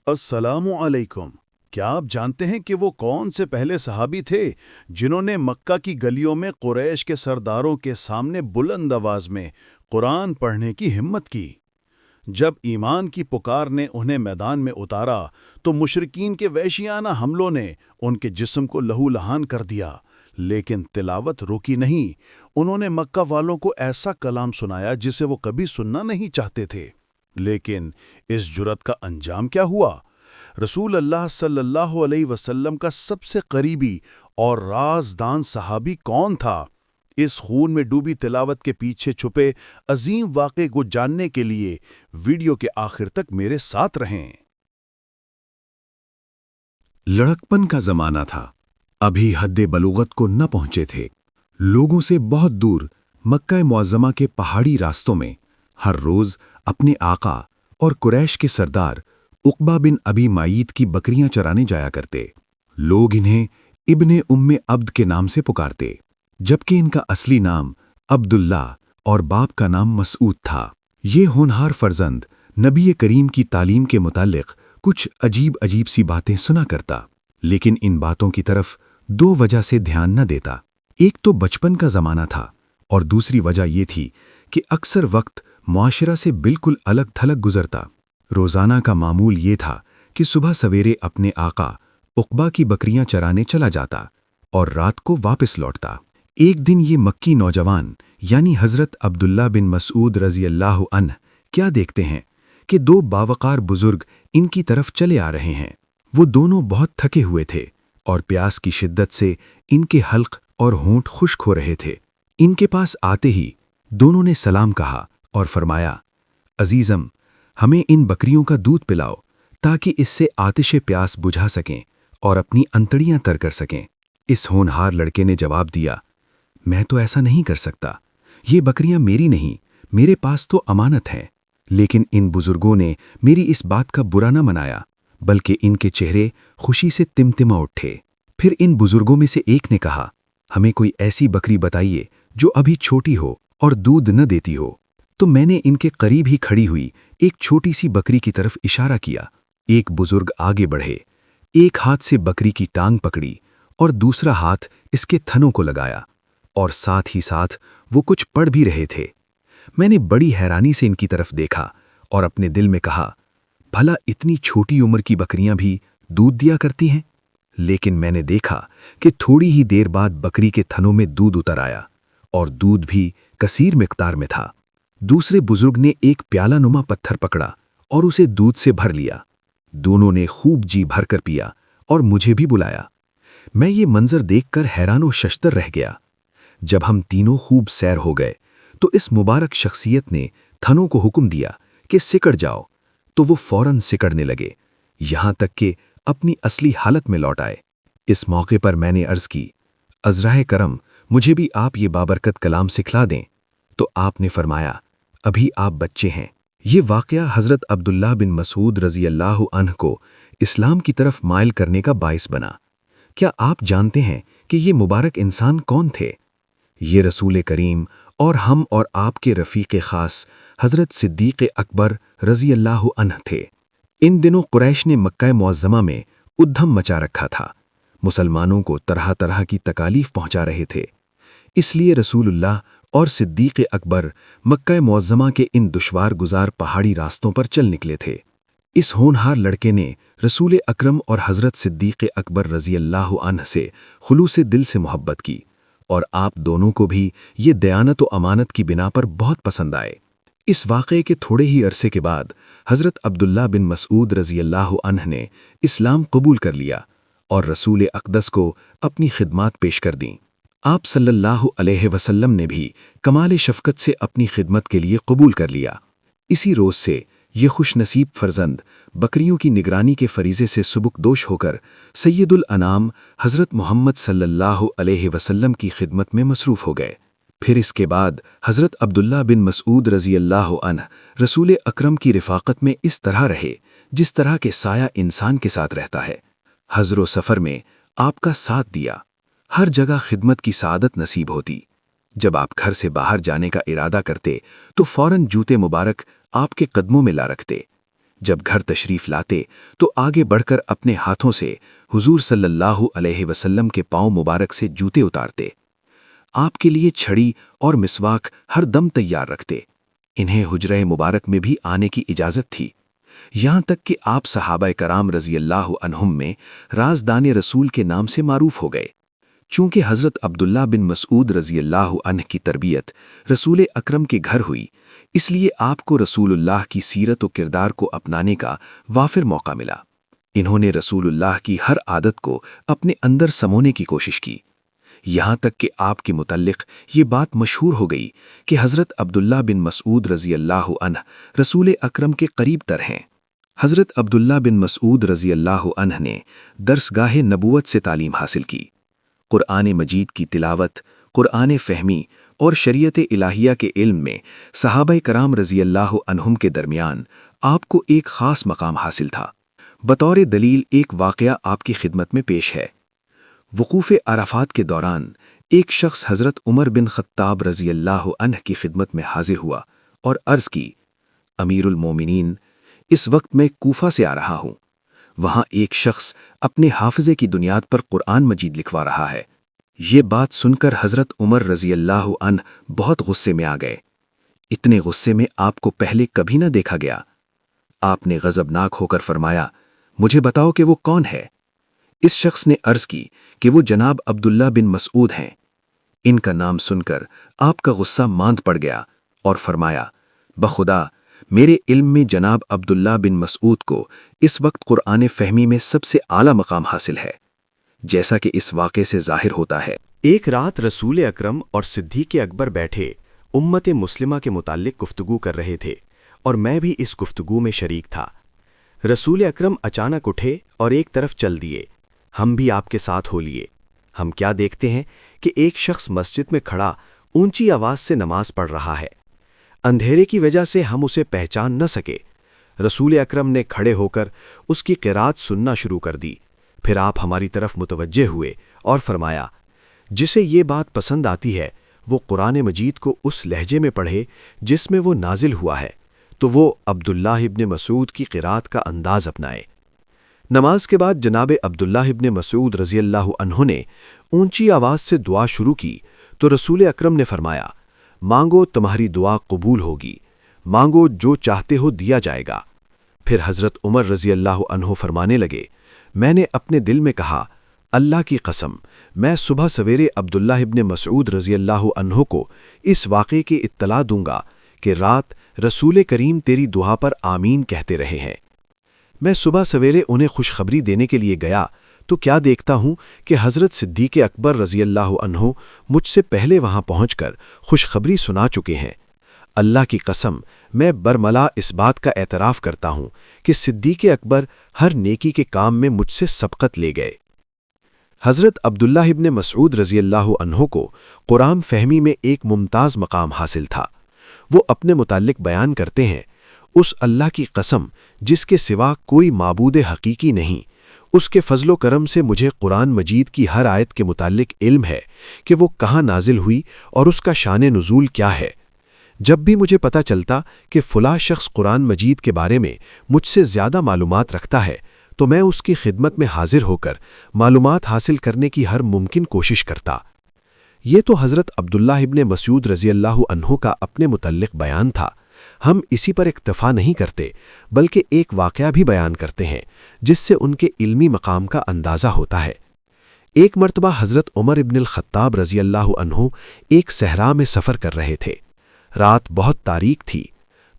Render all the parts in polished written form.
السلام علیکم۔ کیا آپ جانتے ہیں کہ وہ کون سے پہلے صحابی تھے جنہوں نے مکہ کی گلیوں میں قریش کے سرداروں کے سامنے بلند آواز میں قرآن پڑھنے کی ہمت کی؟ جب ایمان کی پکار نے انہیں میدان میں اتارا تو مشرکین کے وحشیانہ حملوں نے ان کے جسم کو لہو لہان کر دیا، لیکن تلاوت رکی نہیں۔ انہوں نے مکہ والوں کو ایسا کلام سنایا جسے وہ کبھی سننا نہیں چاہتے تھے۔ لیکن اس جرأت کا انجام کیا ہوا؟ رسول اللہ صلی اللہ علیہ وسلم کا سب سے قریبی اور رازدان صحابی کون تھا؟ اس خون میں ڈوبی تلاوت کے پیچھے چھپے عظیم واقعے کو جاننے کے لیے ویڈیو کے آخر تک میرے ساتھ رہیں۔ لڑکپن کا زمانہ تھا، ابھی حد بلوغت کو نہ پہنچے تھے۔ لوگوں سے بہت دور مکہ معظمہ کے پہاڑی راستوں میں ہر روز اپنے آقا اور قریش کے سردار عقبہ بن ابی معیط کی بکریاں چرانے جایا کرتے۔ لوگ انہیں ابن ام عبد کے نام سے پکارتے، جبکہ ان کا اصلی نام عبداللہ اور باپ کا نام مسعود تھا۔ یہ ہونہار فرزند نبی کریم کی تعلیم کے متعلق کچھ عجیب سی باتیں سنا کرتا، لیکن ان باتوں کی طرف دو وجہ سے دھیان نہ دیتا۔ ایک تو بچپن کا زمانہ تھا، اور دوسری وجہ یہ تھی کہ اکثر وقت معاشرہ سے بالکل الگ تھلگ گزرتا۔ روزانہ کا معمول یہ تھا کہ صبح سویرے اپنے آقا عقبہ کی بکریاں چرانے چلا جاتا اور رات کو واپس لوٹتا۔ ایک دن یہ مکی نوجوان یعنی حضرت عبداللہ بن مسعود رضی اللہ عنہ کیا دیکھتے ہیں کہ دو باوقار بزرگ ان کی طرف چلے آ رہے ہیں۔ وہ دونوں بہت تھکے ہوئے تھے اور پیاس کی شدت سے ان کے حلق اور ہونٹ خشک ہو رہے تھے۔ ان کے پاس آتے ہی دونوں نے سلام کہا اور فرمایا، عزیزم، ہمیں ان بکریوں کا دودھ پلاؤ تاکہ اس سے آتش پیاس بجھا سکیں اور اپنی انتڑیاں تر کر سکیں۔ اس ہونہار لڑکے نے جواب دیا، میں تو ایسا نہیں کر سکتا، یہ بکریاں میری نہیں، میرے پاس تو امانت ہیں۔ لیکن ان بزرگوں نے میری اس بات کا برا نہ منایا، بلکہ ان کے چہرے خوشی سے تمتما اٹھے۔ پھر ان بزرگوں میں سے ایک نے کہا، ہمیں کوئی ایسی بکری بتائیے جو ابھی چھوٹی ہو اور دودھ نہ دیتی ہو۔ تو میں نے ان کے قریب ہی کھڑی ہوئی ایک چھوٹی سی بکری کی طرف اشارہ کیا۔ ایک بزرگ آگے بڑھے، ایک ہاتھ سے بکری کی ٹانگ پکڑی اور دوسرا ہاتھ اس کے تھنوں کو لگایا، اور ساتھ ہی ساتھ وہ کچھ پڑھ بھی رہے تھے۔ میں نے بڑی حیرانی سے ان کی طرف دیکھا اور اپنے دل میں کہا، بھلا اتنی چھوٹی عمر کی بکریاں بھی دودھ دیا کرتی ہیں؟ لیکن میں نے دیکھا کہ تھوڑی ہی دیر بعد بکری کے تھنوں میں دودھ اتر آیا، اور دودھ بھی کثیر مقدار میں تھا۔ دوسرے بزرگ نے ایک پیالہ نما پتھر پکڑا اور اسے دودھ سے بھر لیا۔ دونوں نے خوب جی بھر کر پیا اور مجھے بھی بلایا۔ میں یہ منظر دیکھ کر حیران و ششدر رہ گیا۔ جب ہم تینوں خوب سیر ہو گئے تو اس مبارک شخصیت نے تھنوں کو حکم دیا کہ سکڑ جاؤ، تو وہ فوراً سکڑنے لگے، یہاں تک کہ اپنی اصلی حالت میں لوٹ آئے۔ اس موقع پر میں نے عرض کی، عذرائے کرم، مجھے بھی آپ یہ بابرکت کلام سکھلا دیں۔ تو آپ نے فرمایا، ابھی آپ بچے ہیں۔ یہ واقعہ حضرت عبداللہ بن مسعود رضی اللہ عنہ کو اسلام کی طرف مائل کرنے کا باعث بنا۔ کیا آپ جانتے ہیں کہ یہ مبارک انسان کون تھے؟ یہ رسول کریم اور ہم اور آپ کے رفیق خاص حضرت صدیق اکبر رضی اللہ عنہ تھے۔ ان دنوں قریش نے مکہ معظمہ میں ادھم مچا رکھا تھا، مسلمانوں کو طرح طرح کی تکالیف پہنچا رہے تھے۔ اس لیے رسول اللہ اور صدیق اکبر مکہ معظمہ کے ان دشوار گزار پہاڑی راستوں پر چل نکلے تھے۔ اس ہونہار لڑکے نے رسول اکرم اور حضرت صدیق اکبر رضی اللہ عنہ سے خلوص دل سے محبت کی، اور آپ دونوں کو بھی یہ دیانت و امانت کی بنا پر بہت پسند آئے۔ اس واقعے کے تھوڑے ہی عرصے کے بعد حضرت عبداللہ بن مسعود رضی اللہ عنہ نے اسلام قبول کر لیا اور رسول اقدس کو اپنی خدمات پیش کر دیں۔ آپ صلی اللہ علیہ وسلم نے بھی کمال شفقت سے اپنی خدمت کے لیے قبول کر لیا۔ اسی روز سے یہ خوش نصیب فرزند بکریوں کی نگرانی کے فریضے سے سبکدوش ہو کر سید الانام حضرت محمد صلی اللہ علیہ وسلم کی خدمت میں مصروف ہو گئے۔ پھر اس کے بعد حضرت عبداللہ بن مسعود رضی اللہ عنہ رسول اکرم کی رفاقت میں اس طرح رہے جس طرح کے سایہ انسان کے ساتھ رہتا ہے۔ حضر و سفر میں آپ کا ساتھ دیا، ہر جگہ خدمت کی سعادت نصیب ہوتی۔ جب آپ گھر سے باہر جانے کا ارادہ کرتے تو فوراً جوتے مبارک آپ کے قدموں میں لا رکھتے۔ جب گھر تشریف لاتے تو آگے بڑھ کر اپنے ہاتھوں سے حضور صلی اللہ علیہ وسلم کے پاؤں مبارک سے جوتے اتارتے۔ آپ کے لیے چھڑی اور مسواک ہر دم تیار رکھتے۔ انہیں حجرہ مبارک میں بھی آنے کی اجازت تھی، یہاں تک کہ آپ صحابہ کرام رضی اللہ عنہم میں رازدان رسول کے نام سے معروف ہو گئے۔ چونکہ حضرت عبداللہ بن مسعود رضی اللہ عنہ کی تربیت رسول اکرم کے گھر ہوئی، اس لیے آپ کو رسول اللہ کی سیرت و کردار کو اپنانے کا وافر موقع ملا۔ انہوں نے رسول اللہ کی ہر عادت کو اپنے اندر سمونے کی کوشش کی، یہاں تک کہ آپ کے متعلق یہ بات مشہور ہو گئی کہ حضرت عبداللہ بن مسعود رضی اللہ عنہ رسول اکرم کے قریب تر ہیں۔ حضرت عبداللہ بن مسعود رضی اللہ عنہ نے درسگاہ نبوت سے تعلیم حاصل کی۔ قرآن مجید کی تلاوت، قرآن فہمی اور شریعت الہیہ کے علم میں صحابہ کرام رضی اللہ عنہم کے درمیان آپ کو ایک خاص مقام حاصل تھا۔ بطور دلیل ایک واقعہ آپ کی خدمت میں پیش ہے۔ وقوف عرفات کے دوران ایک شخص حضرت عمر بن خطاب رضی اللہ عنہ کی خدمت میں حاضر ہوا اور عرض کی، امیر المومنین، اس وقت میں کوفہ سے آ رہا ہوں، وہاں ایک شخص اپنے حافظے کی بنیاد پر قرآن مجید لکھوا رہا ہے۔ یہ بات سن کر حضرت عمر رضی اللہ عنہ بہت غصے میں آ گئے۔ اتنے غصے میں آپ کو پہلے کبھی نہ دیکھا گیا۔ آپ نے غضبناک ہو کر فرمایا، مجھے بتاؤ کہ وہ کون ہے؟ اس شخص نے عرض کی کہ وہ جناب عبداللہ بن مسعود ہیں۔ ان کا نام سن کر آپ کا غصہ ماند پڑ گیا اور فرمایا، بخدا میرے علم میں جناب عبداللہ بن مسعود کو اس وقت قرآن فہمی میں سب سے اعلیٰ مقام حاصل ہے، جیسا کہ اس واقعے سے ظاہر ہوتا ہے۔ ایک رات رسول اکرم اور صدیق اکبر بیٹھے امت مسلمہ کے متعلق گفتگو کر رہے تھے اور میں بھی اس گفتگو میں شریک تھا۔ رسول اکرم اچانک اٹھے اور ایک طرف چل دیے، ہم بھی آپ کے ساتھ ہو لیے۔ ہم کیا دیکھتے ہیں کہ ایک شخص مسجد میں کھڑا اونچی آواز سے نماز پڑھ رہا ہے۔ اندھیرے کی وجہ سے ہم اسے پہچان نہ سکے۔ رسول اکرم نے کھڑے ہو کر اس کی قرات سننا شروع کر دی، پھر آپ ہماری طرف متوجہ ہوئے اور فرمایا، جسے یہ بات پسند آتی ہے وہ قرآن مجید کو اس لہجے میں پڑھے جس میں وہ نازل ہوا ہے، تو وہ عبداللہ ابن مسعود کی قرات کا انداز اپنائے۔ نماز کے بعد جناب عبداللہ ابن مسعود رضی اللہ عنہ نے اونچی آواز سے دعا شروع کی تو رسول اکرم نے فرمایا، مانگو تمہاری دعا قبول ہوگی، مانگو جو چاہتے ہو دیا جائے گا۔ پھر حضرت عمر رضی اللہ عنہ فرمانے لگے، میں نے اپنے دل میں کہا، اللہ کی قسم میں صبح سویرے عبداللہ ابن مسعود رضی اللہ عنہ کو اس واقعے کی اطلاع دوں گا کہ رات رسول کریم تیری دعا پر آمین کہتے رہے ہیں۔ میں صبح سویرے انہیں خوشخبری دینے کے لیے گیا تو کیا دیکھتا ہوں کہ حضرت صدیق اکبر رضی اللہ عنہ مجھ سے پہلے وہاں پہنچ کر خوشخبری سنا چکے ہیں۔ اللہ کی قسم میں برملا اس بات کا اعتراف کرتا ہوں کہ صدیق اکبر ہر نیکی کے کام میں مجھ سے سبقت لے گئے۔ حضرت عبداللہ ابن مسعود رضی اللہ عنہ کو قرآن فہمی میں ایک ممتاز مقام حاصل تھا۔ وہ اپنے متعلق بیان کرتے ہیں، اس اللہ کی قسم جس کے سوا کوئی معبود حقیقی نہیں، اس کے فضل و کرم سے مجھے قرآن مجید کی ہر آیت کے متعلق علم ہے کہ وہ کہاں نازل ہوئی اور اس کا شان نزول کیا ہے۔ جب بھی مجھے پتہ چلتا کہ فلاں شخص قرآن مجید کے بارے میں مجھ سے زیادہ معلومات رکھتا ہے تو میں اس کی خدمت میں حاضر ہو کر معلومات حاصل کرنے کی ہر ممکن کوشش کرتا۔ یہ تو حضرت عبداللہ ابن مسعود رضی اللہ عنہ کا اپنے متعلق بیان تھا۔ ہم اسی پر اکتفا نہیں کرتے بلکہ ایک واقعہ بھی بیان کرتے ہیں جس سے ان کے علمی مقام کا اندازہ ہوتا ہے۔ ایک مرتبہ حضرت عمر ابن الخطاب رضی اللہ عنہ ایک صحرا میں سفر کر رہے تھے۔ رات بہت تاریک تھی۔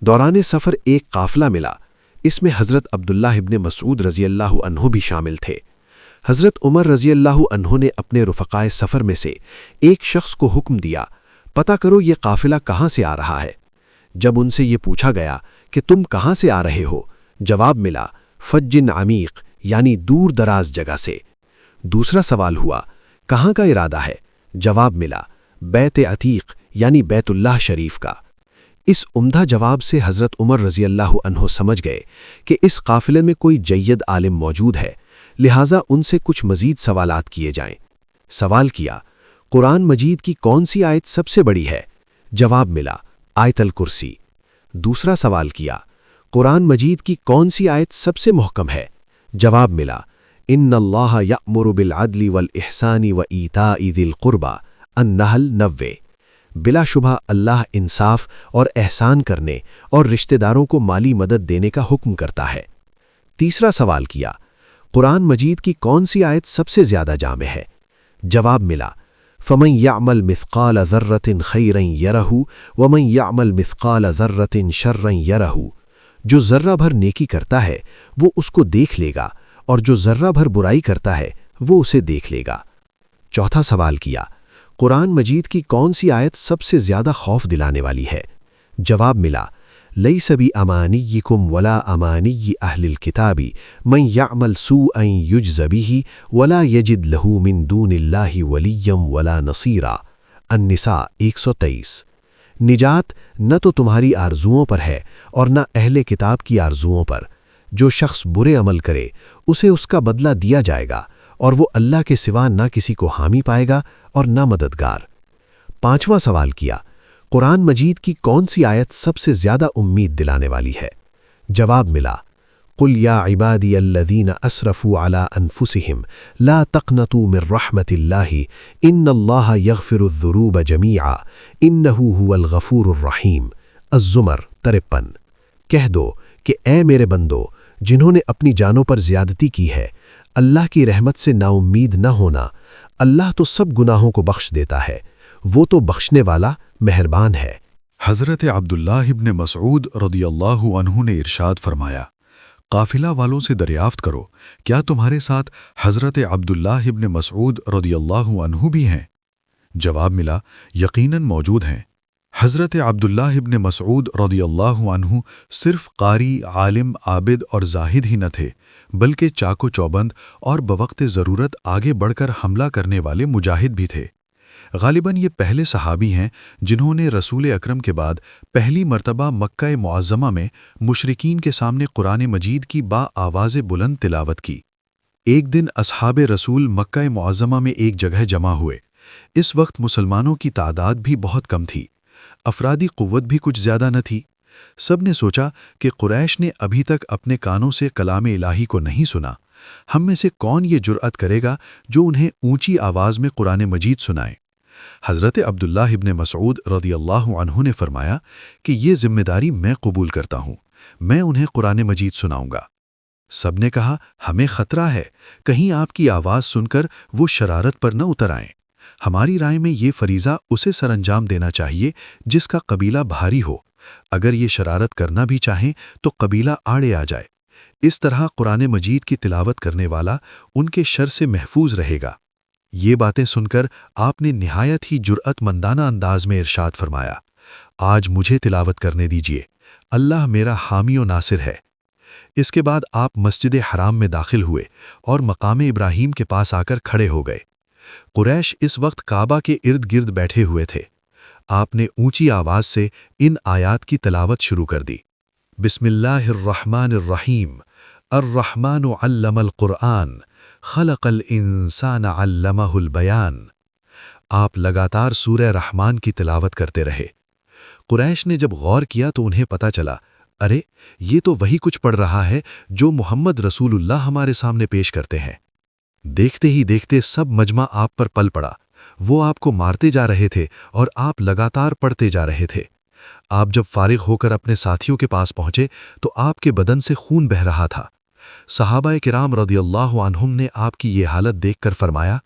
دوران سفر ایک قافلہ ملا، اس میں حضرت عبداللہ ابن مسعود رضی اللہ عنہ بھی شامل تھے۔ حضرت عمر رضی اللہ عنہ نے اپنے رفقائے سفر میں سے ایک شخص کو حکم دیا، پتہ کرو یہ قافلہ کہاں سے آ رہا ہے۔ جب ان سے یہ پوچھا گیا کہ تم کہاں سے آ رہے ہو، جواب ملا، فجن عمیق یعنی دور دراز جگہ سے۔ دوسرا سوال ہوا، کہاں کا ارادہ ہے؟ جواب ملا، بیت عتیق یعنی بیت اللہ شریف کا۔ اس عمدہ جواب سے حضرت عمر رضی اللہ عنہ سمجھ گئے کہ اس قافلے میں کوئی جید عالم موجود ہے، لہٰذا ان سے کچھ مزید سوالات کیے جائیں۔ سوال کیا، قرآن مجید کی کون سی آیت سب سے بڑی ہے؟ جواب ملا، آیت الکرسی۔ دوسرا سوال کیا، قرآن مجید کی کون سی آیت سب سے محکم ہے؟ جواب ملا، ان اللہ یأمر بالعدل والاحسان وایتاء ذی القربى النحل 90۔ بلا شبہ اللہ انصاف اور احسان کرنے اور رشتہ داروں کو مالی مدد دینے کا حکم کرتا ہے۔ تیسرا سوال کیا، قرآن مجید کی کون سی آیت سب سے زیادہ جامع ہے؟ جواب ملا، فمن یعمل مثقال ذرۃ خیرا یرہ ومن یعمل مثقال ذرۃ شرا یرہ۔ جو ذرہ بھر نیکی کرتا ہے وہ اس کو دیکھ لے گا، اور جو ذرہ بھر برائی کرتا ہے وہ اسے دیکھ لے گا۔ چوتھا سوال کیا، قرآن مجید کی کون سی آیت سب سے زیادہ خوف دلانے والی ہے؟ جواب ملا، لیس بامانیکم ولا امانی اہل الکتاب من یعمل سوءا یجز بہ ولا یجد لہ من دون اللہ ولیا ولا نصیرا۔ النساء 123۔ نجات نہ تو تمہاری آرزوؤں پر ہے اور نہ اہل کتاب کی آرزوؤں پر۔ جو شخص برے عمل کرے اسے اس کا بدلہ دیا جائے گا، اور وہ اللہ کے سوا نہ کسی کو حامی پائے گا اور نہ مددگار۔ پانچواں سوال کیا، قرآن مجید کی کون سی آیت سب سے زیادہ امید دلانے والی ہے؟ جواب ملا، قل یا عبادی الذین اسرفوا علی انفسہم لا تقنطوا من رحمت اللہ ان اللہ یغفر الذنوب جمیعا انہ هو الغفور الرحیم۔ الزمر 53۔ کہہ دو کہ اے میرے بندو جنہوں نے اپنی جانوں پر زیادتی کی ہے، اللہ کی رحمت سے نا امید نہ ہونا، اللہ تو سب گناہوں کو بخش دیتا ہے، وہ تو بخشنے والا مہربان ہے۔ حضرت عبداللہ ابن مسعود رضی اللہ عنہ نے ارشاد فرمایا، قافلہ والوں سے دریافت کرو کیا تمہارے ساتھ حضرت عبداللہ ابن مسعود رضی اللہ عنہ بھی ہیں؟ جواب ملا، یقیناً موجود ہیں۔ حضرت عبداللہ ابن مسعود رضی اللہ عنہ صرف قاری، عالم، عابد اور زاہد ہی نہ تھے، بلکہ چاق و چوبند اور بوقت ضرورت آگے بڑھ کر حملہ کرنے والے مجاہد بھی تھے۔ غالباً یہ پہلے صحابی ہیں جنہوں نے رسول اکرم کے بعد پہلی مرتبہ مکہ معظمہ میں مشرکین کے سامنے قرآن مجید کی با آواز بلند تلاوت کی۔ ایک دن اصحاب رسول مکہ معظمہ میں ایک جگہ جمع ہوئے۔ اس وقت مسلمانوں کی تعداد بھی بہت کم تھی، افرادی قوت بھی کچھ زیادہ نہ تھی۔ سب نے سوچا کہ قریش نے ابھی تک اپنے کانوں سے کلام الہی کو نہیں سنا، ہم میں سے کون یہ جرأت کرے گا جو انہیں اونچی آواز میں قرآن مجید سنائے؟ حضرت عبداللہ ابن مسعود رضی اللہ عنہ نے فرمایا کہ یہ ذمہ داری میں قبول کرتا ہوں، میں انہیں قرآن مجید سناؤں گا۔ سب نے کہا، ہمیں خطرہ ہے، کہیں آپ کی آواز سن کر وہ شرارت پر نہ اتر آئیں۔ ہماری رائے میں یہ فریضہ اسے سر انجام دینا چاہیے جس کا قبیلہ بھاری ہو، اگر یہ شرارت کرنا بھی چاہیں تو قبیلہ آڑے آ جائے۔ اس طرح قرآن مجید کی تلاوت کرنے والا ان کے شر سے محفوظ رہے گا۔ یہ باتیں سن کر آپ نے نہایت ہی جرأت مندانہ انداز میں ارشاد فرمایا، آج مجھے تلاوت کرنے دیجیے، اللہ میرا حامی و ناصر ہے۔ اس کے بعد آپ مسجد حرام میں داخل ہوئے اور مقام ابراہیم کے پاس آ کر کھڑے ہو گئے۔ قریش اس وقت کعبہ کے ارد گرد بیٹھے ہوئے تھے۔ آپ نے اونچی آواز سے ان آیات کی تلاوت شروع کر دی، بسم اللہ الرحمن الرحیم، الرحمن علم القرآن، خلق الانسان علمہ البیان۔ آپ لگاتار سورہ رحمان کی تلاوت کرتے رہے۔ قریش نے جب غور کیا تو انہیں پتہ چلا، ارے یہ تو وہی کچھ پڑھ رہا ہے جو محمد رسول اللہ ہمارے سامنے پیش کرتے ہیں۔ دیکھتے ہی دیکھتے سب مجمع آپ پر پل پڑا، وہ آپ کو مارتے جا رہے تھے اور آپ لگاتار پڑھتے جا رہے تھے۔ آپ جب فارغ ہو کر اپنے ساتھیوں کے پاس پہنچے تو آپ کے بدن سے خون بہہ رہا تھا۔ صحابہ کرام رضی اللہ عنہم نے آپ کی یہ حالت دیکھ کر فرمایا،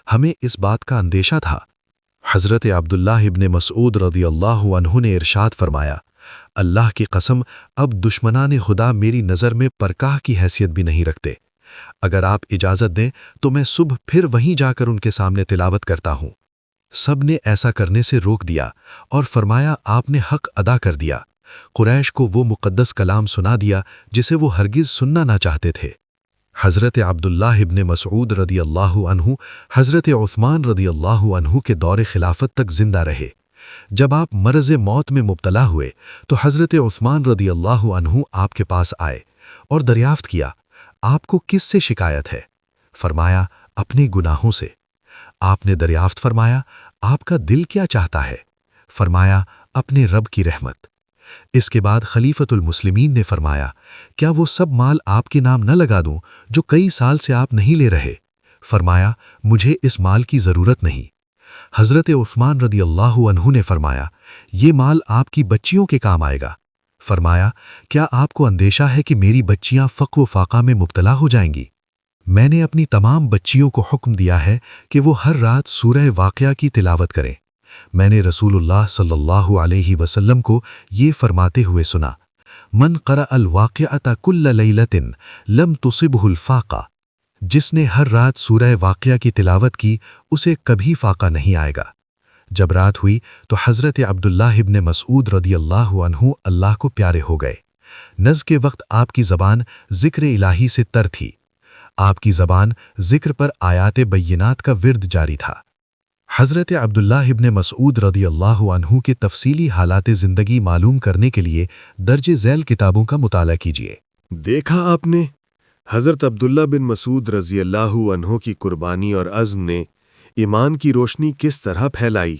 ہمیں اس بات کا اندیشہ تھا۔ حضرت عبداللہ ابن مسعود رضی اللہ عنہ نے ارشاد فرمایا، اللہ کی قسم اب دشمنان خدا میری نظر میں پرکاہ کی حیثیت بھی نہیں رکھتے۔ اگر آپ اجازت دیں تو میں صبح پھر وہیں جا کر ان کے سامنے تلاوت کرتا ہوں۔ سب نے ایسا کرنے سے روک دیا اور فرمایا، آپ نے حق ادا کر دیا۔ قریش کو وہ مقدس کلام سنا دیا جسے وہ ہرگز سننا نہ چاہتے تھے۔ حضرت عبداللہ ابن مسعود رضی اللہ عنہ حضرت عثمان رضی اللہ عنہ کے دور خلافت تک زندہ رہے۔ جب آپ مرض موت میں مبتلا ہوئے تو حضرت عثمان رضی اللہ عنہ آپ کے پاس آئے اور دریافت کیا، آپ کو کس سے شکایت ہے؟ فرمایا، اپنے گناہوں سے۔ آپ نے دریافت فرمایا، آپ کا دل کیا چاہتا ہے؟ فرمایا، اپنے رب کی رحمت۔ اس کے بعد خلیفۃ المسلمین نے فرمایا، کیا وہ سب مال آپ کے نام نہ لگا دوں جو کئی سال سے آپ نہیں لے رہے؟ فرمایا، مجھے اس مال کی ضرورت نہیں۔ حضرت عثمان رضی اللہ عنہ نے فرمایا، یہ مال آپ کی بچیوں کے کام آئے گا۔ فرمایا، کیا آپ کو اندیشہ ہے کہ میری بچیاں فقر و فاقہ میں مبتلا ہو جائیں گی؟ میں نے اپنی تمام بچیوں کو حکم دیا ہے کہ وہ ہر رات سورہ واقعہ کی تلاوت کریں۔ میں نے رسول اللہ صلی اللہ علیہ وسلم کو یہ فرماتے ہوئے سنا، من قرأ الواقعۃ کل لیلۃ لم تصبہ الفاقہ، جس نے ہر رات سورہ واقعہ کی تلاوت کی اسے کبھی فاقہ نہیں آئے گا۔ جب رات ہوئی تو حضرت عبداللہ ابن مسعود رضی اللہ عنہ اللہ کو پیارے ہو گئے۔ نزع کے وقت آپ کی زبان ذکر الہی سے تر تھی۔ آپ کی زبان ذکر پر آیات بینات کا ورد جاری تھا۔ حضرت عبداللہ ابن مسعود رضی اللہ عنہ کے تفصیلی حالات زندگی معلوم کرنے کے لیے درج ذیل کتابوں کا مطالعہ کیجیے۔ دیکھا آپ نے حضرت عبداللہ بن مسعود رضی اللہ عنہ کی قربانی اور عزم نے ایمان کی روشنی کس طرح پھیلائی۔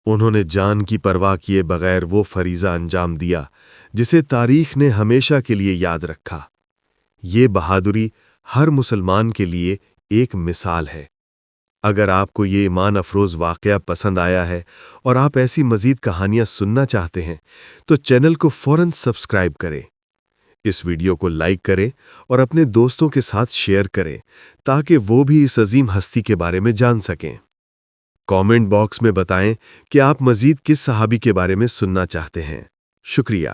انہوں نے جان کی پرواہ کیے بغیر وہ فریضہ انجام دیا جسے تاریخ نے ہمیشہ کے لیے یاد رکھا۔ یہ بہادری ہر مسلمان کے لیے ایک مثال ہے۔ اگر آپ کو یہ ایمان افروز واقعہ پسند آیا ہے اور آپ ایسی مزید کہانیاں سننا چاہتے ہیں تو چینل کو فوراً سبسکرائب کریں۔ اس ویڈیو کو لائک کریں اور اپنے دوستوں کے ساتھ شیئر کریں تاکہ وہ بھی اس عظیم ہستی کے بارے میں جان سکیں۔ کامنٹ باکس میں بتائیں کہ آپ مزید کس صحابی کے بارے میں سننا چاہتے ہیں۔ شکریہ۔